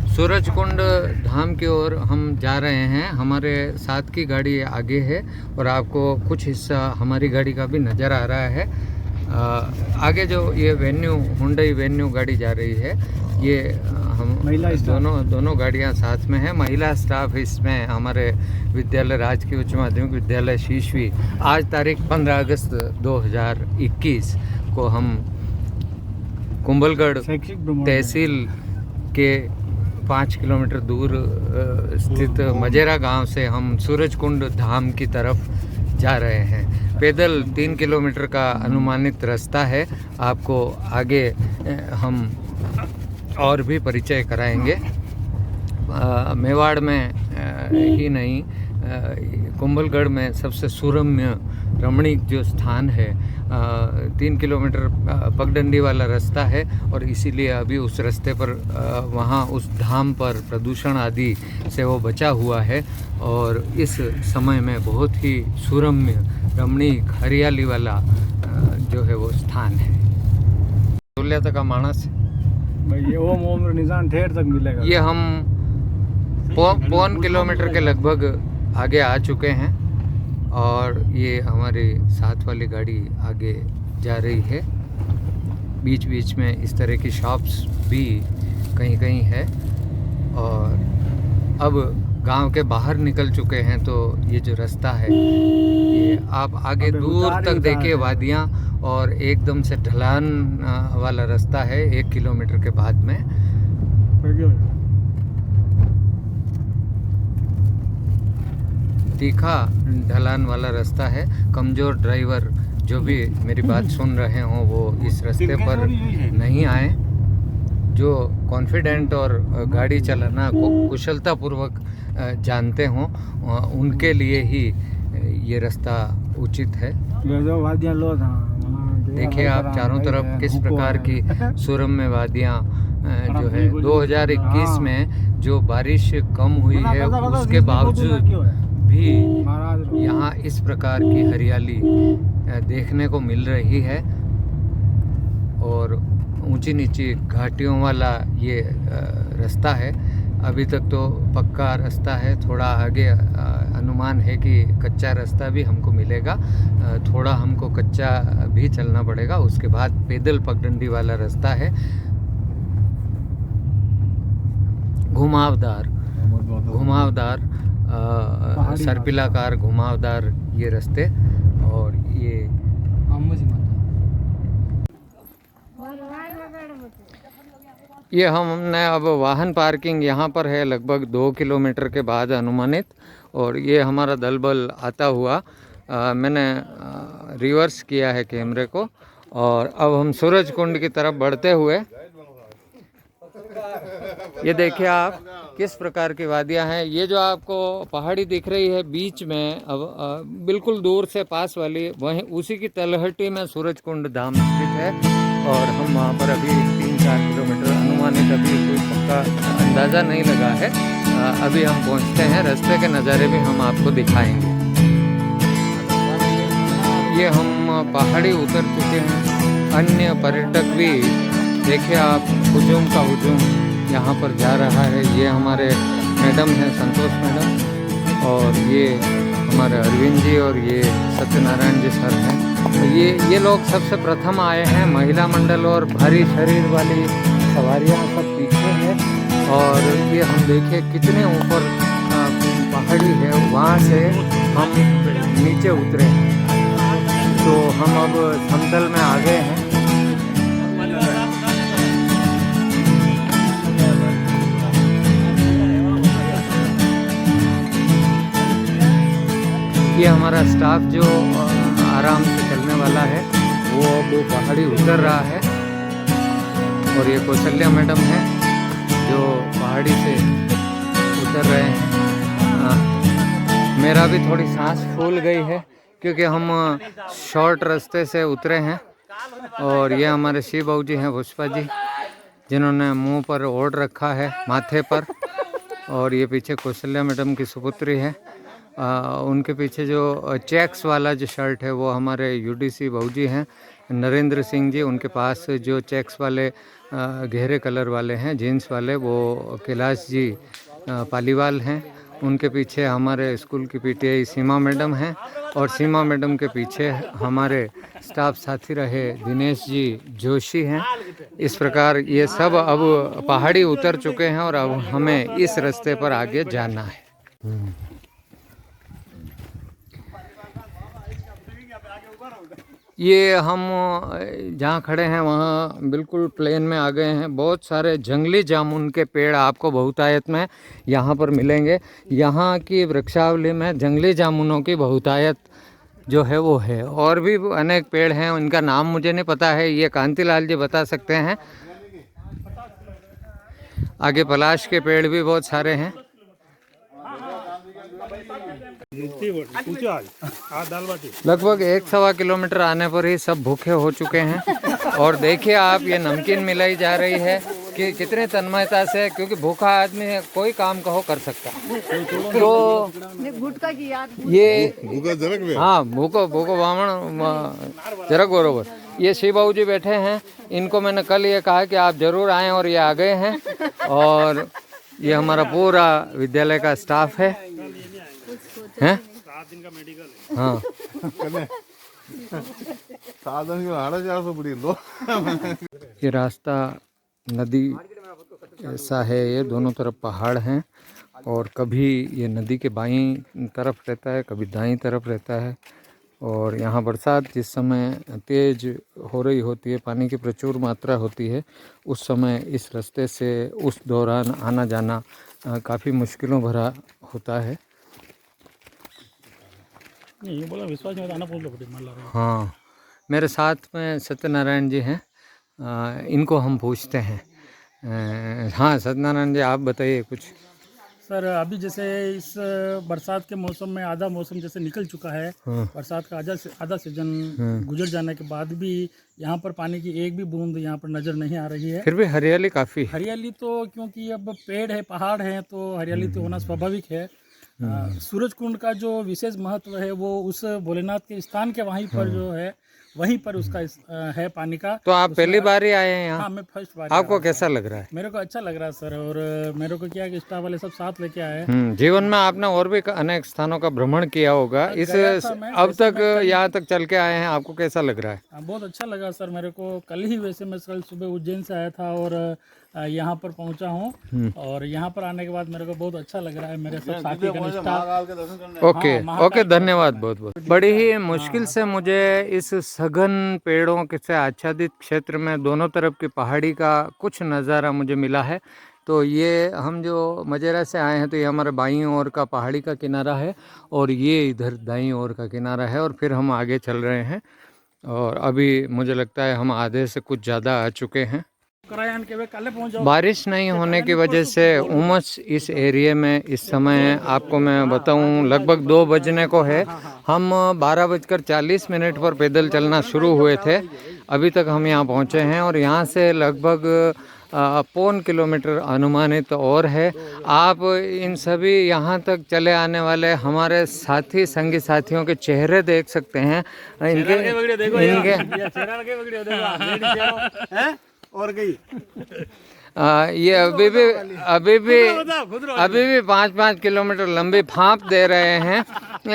सूरज कुंड धाम की ओर हम जा रहे हैं। हमारे साथ की गाड़ी आगे है और आपको कुछ हिस्सा हमारी गाड़ी का भी नज़र आ रहा है। आगे जो ये वेन्यू हुंडई वेन्यू गाड़ी जा रही है, ये हम दोनों गाड़ियां साथ में हैं। महिला स्टाफ इसमें हमारे विद्यालय राजकीय उच्च माध्यमिक विद्यालय शीशवी आज तारीख 15 अगस्त 2021 को हम कुंभलगढ़ तहसील के 5 किलोमीटर दूर स्थित मजेरा गांव से हम सूरज कुंड धाम की तरफ जा रहे हैं। पैदल 3 किलोमीटर का अनुमानित रास्ता है। आपको आगे हम और भी परिचय कराएंगे। मेवाड़ में ही नहीं, कुंभलगढ़ में सबसे सुरम्य रमणीक जो स्थान है, 3 किलोमीटर पगडंडी वाला रास्ता है और इसीलिए अभी उस रास्ते पर वहाँ उस धाम पर प्रदूषण आदि से वो बचा हुआ है और इस समय में बहुत ही सुरम्य रमणीक हरियाली वाला जो है वो स्थान है। तक का मानस ये ओम ओम निशान ठेर तक मिलेगा। ये हम पौन किलोमीटर के लगभग आगे आ चुके हैं और ये हमारी साथ वाली गाड़ी आगे जा रही है। बीच बीच में इस तरह की शॉप्स भी कहीं कहीं है और अब गांव के बाहर निकल चुके हैं। तो ये जो रास्ता है, ये आप आगे दूर तक देखिए वादियाँ और एकदम से ढलान वाला रास्ता है 1 किलोमीटर के बाद में। तीखा ढलान वाला रास्ता है। कमज़ोर ड्राइवर जो भी मेरी बात सुन रहे हों वो इस रास्ते पर नहीं आए। जो कॉन्फिडेंट और गाड़ी चलाना को कुशलतापूर्वक जानते हों उनके लिए ही ये रास्ता उचित है। देखिए आप चारों तरफ किस प्रकार की सुरम्य वादियाँ जो है 2021 में जो बारिश कम हुई है उसके बावजूद भी यहाँ इस प्रकार की हरियाली देखने को मिल रही है और ऊंची नीची घाटियों वाला ये रास्ता है। अभी तक तो पक्का रास्ता है, थोड़ा आगे अनुमान है कि कच्चा रास्ता भी हमको मिलेगा। थोड़ा हमको कच्चा भी चलना पड़ेगा, उसके बाद पैदल पगडंडी वाला रास्ता है। घुमावदार सर्पिलाकार घुमावदार ये रास्ते और ये हमने अब वाहन पार्किंग यहाँ पर है लगभग 2 किलोमीटर के बाद अनुमानित। और ये हमारा दल बल आता हुआ मैंने रिवर्स किया है कैमरे को और अब हम सूरज कुंड की तरफ बढ़ते हुए ये देखिए आप किस प्रकार की वादियां हैं। ये जो आपको पहाड़ी दिख रही है बीच में, अब बिल्कुल दूर से पास वाली, वहीं उसी की तलहटी में सूरज कुंड धाम स्थित है और हम वहाँ पर अभी 3-4 किलोमीटर अनुमानित, अभी कोई पक्का अंदाज़ा नहीं लगा है। अभी हम पहुँचते हैं, रास्ते के नज़ारे भी हम आपको दिखाएंगे। ये हम पहाड़ी उतर चुके हैं। अन्य पर्यटक भी देखिए आप, हुजूम का हुजूम यहाँ पर जा रहा है। ये हमारे मैडम हैं, संतोष मैडम, और ये हमारे अरविंद जी और ये सत्यनारायण जी सर हैं। तो ये लोग सबसे प्रथम आए हैं। महिला मंडल और भारी शरीर वाली सवारियाँ सब पीछे हैं और ये हम देखिए कितने ऊपर पहाड़ी है, वहाँ से हम नीचे उतरे हैं। तो हम अब समतल में आ गए हैं। ये हमारा स्टाफ जो आराम से चलने वाला है वो अब पहाड़ी उतर रहा है और ये कौशल्या मैडम है जो पहाड़ी से उतर रहे हैं। मेरा भी थोड़ी सांस फूल गई है क्योंकि हम शॉर्ट रास्ते से उतरे हैं। और ये हमारे शिव बाबू जी हैं, पुष्पा जी, जिन्होंने मुंह पर ओढ़ रखा है माथे पर, और ये पीछे कौशल्या मैडम की सुपुत्री है। उनके पीछे जो चेक्स वाला जो शर्ट है वो हमारे यूडीसी भाऊजी हैं। नरेंद्र सिंह जी, उनके पास जो चेक्स वाले गहरे कलर वाले हैं जीन्स वाले, वो कैलाश जी पालीवाल हैं। उनके पीछे हमारे स्कूल की पीटीआई सीमा मैडम हैं और सीमा मैडम के पीछे हमारे स्टाफ साथी रहे दिनेश जी जोशी हैं। इस प्रकार ये सब अब पहाड़ी उतर चुके हैं और अब हमें इस रास्ते पर आगे जाना है। ये हम जहाँ खड़े हैं वहाँ बिल्कुल प्लेन में आ गए हैं। बहुत सारे जंगली जामुन के पेड़ आपको बहुतायत में यहाँ पर मिलेंगे। यहाँ की वृक्षावली में जंगली जामुनों की बहुतायत जो है वो है, और भी अनेक पेड़ हैं, उनका नाम मुझे नहीं पता है, ये कांतिलाल जी बता सकते हैं। आगे पलाश के पेड़ भी बहुत सारे हैं। लगभग 1-1.25 किलोमीटर आने पर ही सब भूखे हो चुके हैं। और देखिए आप, ये नमकीन मिलाई जा रही है कि कितने तन्मयता से, क्योंकि भूखा आदमी कोई काम कहो कर सकता। तो ये हाँ, भूको बामण जरक बरोबर। ये शिव बाबू जी बैठे हैं, इनको मैंने कल ये कहा कि आप जरूर आएँ और ये आ गए हैं। और ये हमारा पूरा विद्यालय का स्टाफ है, हैं? 7 दिन का मेडिकल है। हाँ, 7 दिन की 450 पड़ी दो। ये रास्ता नदी ऐसा है, ये दोनों तरफ पहाड़ हैं और कभी ये नदी के बाईं तरफ रहता है, कभी दाईं तरफ रहता है। और यहाँ बरसात जिस समय तेज हो रही होती है, पानी की प्रचुर मात्रा होती है, उस समय इस रास्ते से उस दौरान आना जाना काफ़ी मुश्किलों भरा होता है। नहीं, ये बोला विश्वास नहीं होता, आना बोल। हाँ, मेरे साथ में सत्यनारायण जी हैं, इनको हम पूछते हैं। हाँ सत्यनारायण जी, आप बताइए कुछ। सर अभी जैसे इस बरसात के मौसम में आधा मौसम जैसे निकल चुका है। बरसात का आधा सीजन गुजर जाने के बाद भी यहाँ पर पानी की एक भी बूंद यहाँ पर नज़र नहीं आ रही है। फिर भी हरियाली काफ़ी है। हरियाली तो क्योंकि अब पेड़ है, पहाड़ है, तो हरियाली तो होना स्वाभाविक है। सूरज कुंड का जो विशेष महत्व है वो उस भोलेनाथ के स्थान के वहीं पर जो है, वहीं पर उसका है पानी का। तो आप पहली बार ही आए हैं यहाँ? हाँ, मैं फर्स्ट बार। आपको कैसा लग रहा है? मेरे को अच्छा लग रहा है सर, और मेरे को क्या है कि स्टाफ वाले सब साथ लेके आए हैं। जीवन में आपने और भी अनेक स्थानों का भ्रमण किया होगा, इस अब तक यहाँ तक चल के आए हैं, आपको कैसा लग रहा है? बहुत अच्छा लगा सर मेरे को। कल ही वैसे मैं कल सुबह उज्जैन से आया था और यहाँ पर पहुँचा हूँ, और यहाँ पर आने के बाद मेरे को बहुत अच्छा लग रहा है। मेरे सब साथी स्टाफ। ओके, धन्यवाद बहुत बहुत। बड़ी ही मुश्किल से मुझे इस सघन पेड़ों से आच्छादित क्षेत्र में दोनों तरफ की पहाड़ी का कुछ नज़ारा मुझे मिला है। तो ये हम जो मजेरा से आए हैं, तो ये हमारे बाईं ओर का पहाड़ी का किनारा है और ये इधर दाईं ओर का किनारा है, और फिर हम आगे चल रहे हैं। और अभी मुझे लगता है हम आधे से कुछ ज़्यादा आ चुके हैं। बारिश नहीं होने की वजह से उमस इस एरिया में इस समय, आपको मैं बताऊं, लगभग 2 बजने को है। हम 12:40 पर पैदल चलना शुरू हुए थे, अभी तक हम यहाँ पहुँचे हैं और यहाँ से लगभग 1.25 किलोमीटर अनुमानित और है। आप इन सभी यहाँ तक चले आने वाले हमारे साथी संगी साथियों के चेहरे देख सकते हैं। इनके और गई ये अभी भी 5-5 किलोमीटर लंबी फाँप दे रहे हैं।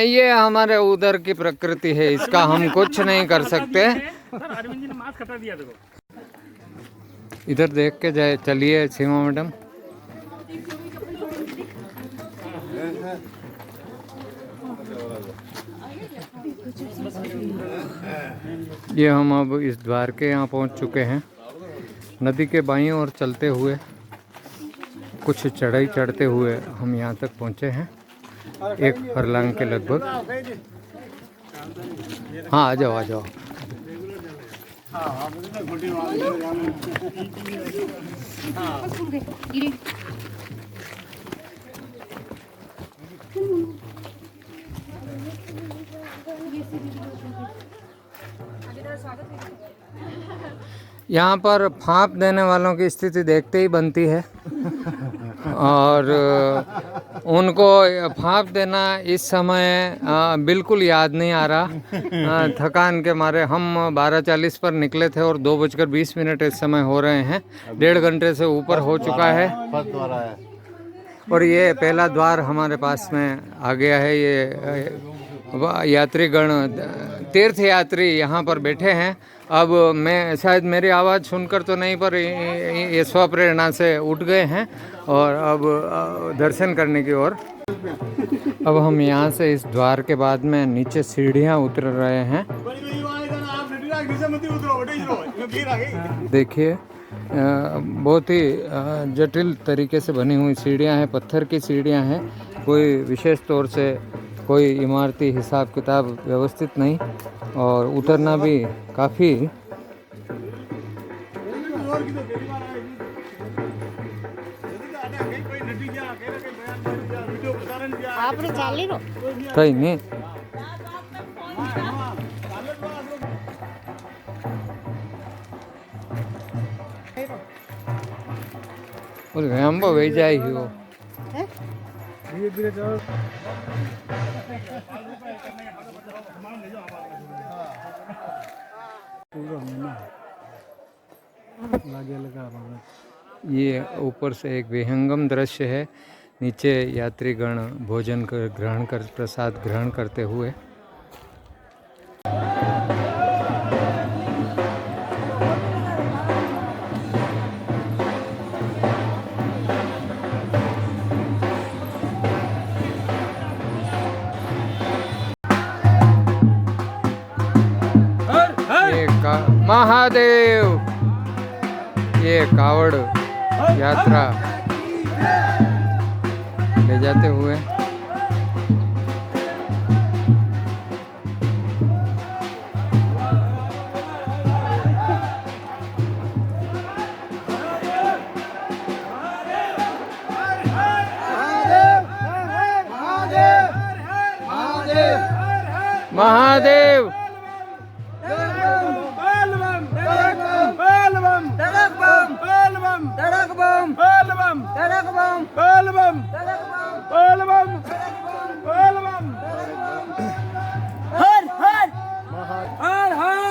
ये हमारे उधर की प्रकृति है, इसका हम कुछ नहीं कर सकते। इधर देख के जाए, चलिए सीमा मैडम। ये हम अब इस द्वार के यहाँ पहुँच चुके हैं। नदी के बाईं ओर चलते हुए, कुछ चढ़ाई चढ़ते हुए हम यहाँ तक पहुँचे हैं, 1 फरलांग के लगभग। हाँ, आ जाओ। यहाँ पर फाँप देने वालों की स्थिति देखते ही बनती है और उनको फाँप देना इस समय बिल्कुल याद नहीं आ रहा। थकान के मारे हम 12:40 पर निकले थे और 2:20 इस समय हो रहे हैं। 1.5 घंटे से ऊपर हो चुका है और ये पहला द्वार हमारे पास में आ गया है। ये यात्रीगण तीर्थ यात्री यहाँ पर बैठे हैं। अब मैं शायद मेरी आवाज़ सुनकर तो नहीं, पर ये स्वप्रेरणा से उठ गए हैं और अब दर्शन करने की ओर। अब हम यहाँ से इस द्वार के बाद में नीचे सीढ़ियाँ उतर रहे हैं। देखिए बहुत ही जटिल तरीके से बनी हुई सीढ़ियाँ हैं, पत्थर की सीढ़ियाँ हैं। कोई विशेष तौर से कोई इमारती हिसाब किताब व्यवस्थित नहीं और उतरना भी काफ़ी कहीं नहीं। रेम्बो वे जाए ही वो ये ऊपर से एक विहंगम दृश्य है। नीचे यात्रीगण भोजन प्रसाद ग्रहण करते हुए। महादेव, ये कावड़ यात्रा ले जाते हुए महादेव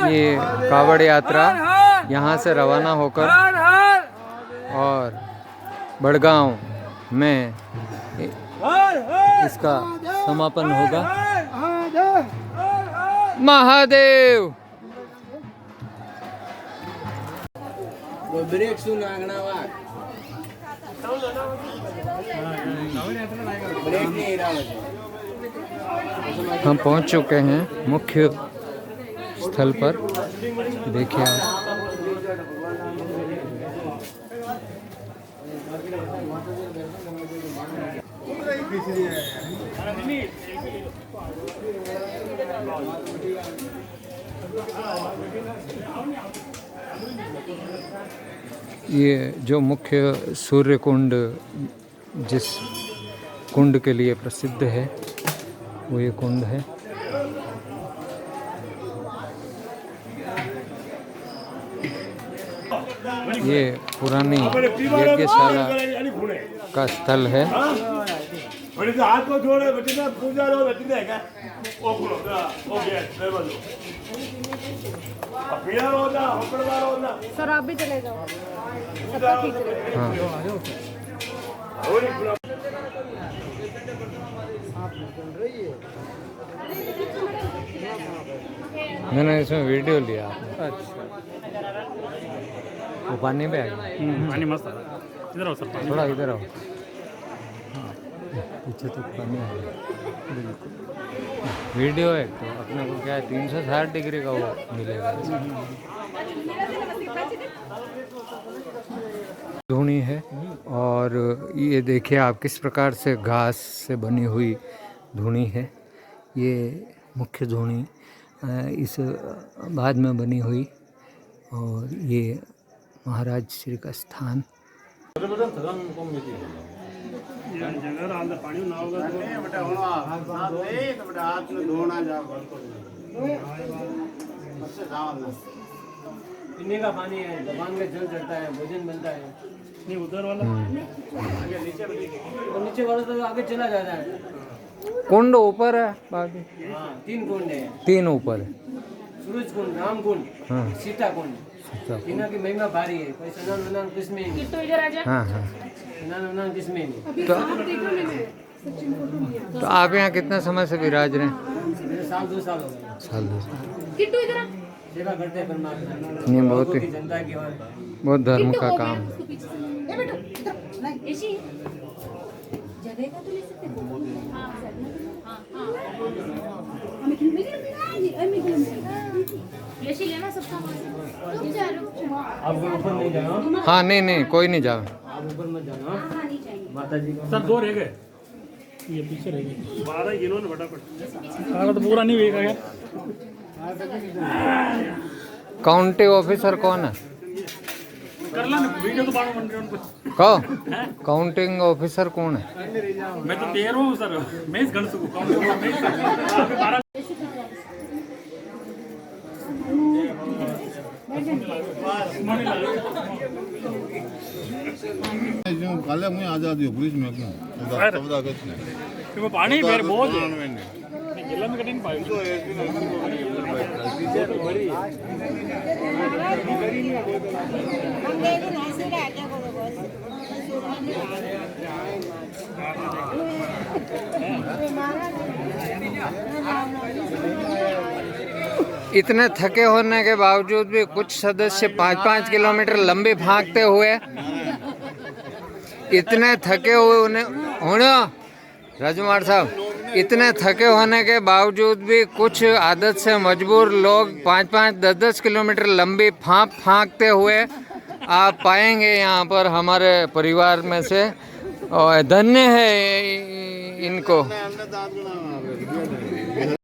ये कावड़ यात्रा यहाँ से रवाना होकर और बड़गांव में इसका समापन होगा। महादेव हम पहुंच चुके हैं मुख्य स्थल पर। देखिए ये जो मुख्य सूर्य कुंड जिस कुंड के लिए प्रसिद्ध है वो ये कुंड है। ये पुरानी यज्ञशाला का स्थल है। सर आप भी चले जाओ। मैंने इसमें वीडियो लिया। अच्छा, वो पानी में आ गया। पानी मस्त आ रहा है। इधर आओ सर, थोड़ा इधर आओ। पीछे तो पानी आ गया। वीडियो है तो अपने को क्या है 360 डिग्री का वो मिलेगा। धूनी है और ये देखिए आप किस प्रकार से घास से बनी हुई धूनी है। ये मुख्य धूनी इस बाद में बनी हुई और ये महाराज श्री का स्थान। पीने का पानी है, भगवान का जल चढ़ता है, भोजन बनता है। नहीं उधर वाला और नीचे वाला तो आगे चला जाता है। कुंड ऊपर है बाकी हाँ 3 कुंड है, 3 ऊपर है। सूरज कुंड, राम कुंड, हाँ सीता कुंड। अच्छा। तीनों की महिमा भारी है, कोई स्नान वनान किसमें नहीं, तो इधर आ जा। हाँ हाँ। स्नान वनान किसमें नहीं। तो तो आप यहाँ कितने समय से विराज रहे हैं? मेरे साल 2 साल हो गए, साल 2 साल। किट्टू इधर आ। सेवा करते हैं परमात्मा नहीं बहुत की, ही जनता की। और बहुत धर्म का काम है। उसको पीछे से। ए बेटा इधर नहीं ऐसी जगह का तो ले सकते हैं। हाँ हाँ हमें ऐसी लेना सबका। रुक जा आप ऊपर नहीं जाना, हाँ नहीं नहीं कोई नहीं जाओ। आप ऊपर मत जाना। माता जी का सर 2 रह गए, ये पीछे रह गए 12 इन्होंने फटाफट सारा तो पूरा नहीं वेगा यार। काउंटी ऑफिसर कौन है? कर ला वीडियो तो बाड़ो बन रहे उनको। कहो काउंटिंग ऑफिसर कौन है? मैं तो दे रहा हूँ सर, मैं इस गणसु को काले मुझे आजादी हो पुलिस में क्यों सबदा कुछ नहीं क्यों पानी फिर बहुत है। नहीं जिला में कटिंग पाई तो ऐसी इतने थके होने के बावजूद भी कुछ सदस्य 5-5 किलोमीटर लंबी भागते हुए इतने थके हुए उन्हें राजकुमार साहब इतने थके होने के बावजूद भी कुछ आदत से मजबूर लोग 5-5, 10-10 किलोमीटर लंबी भागते हुए आप पाएंगे यहाँ पर हमारे परिवार में से। और धन्य है इनको।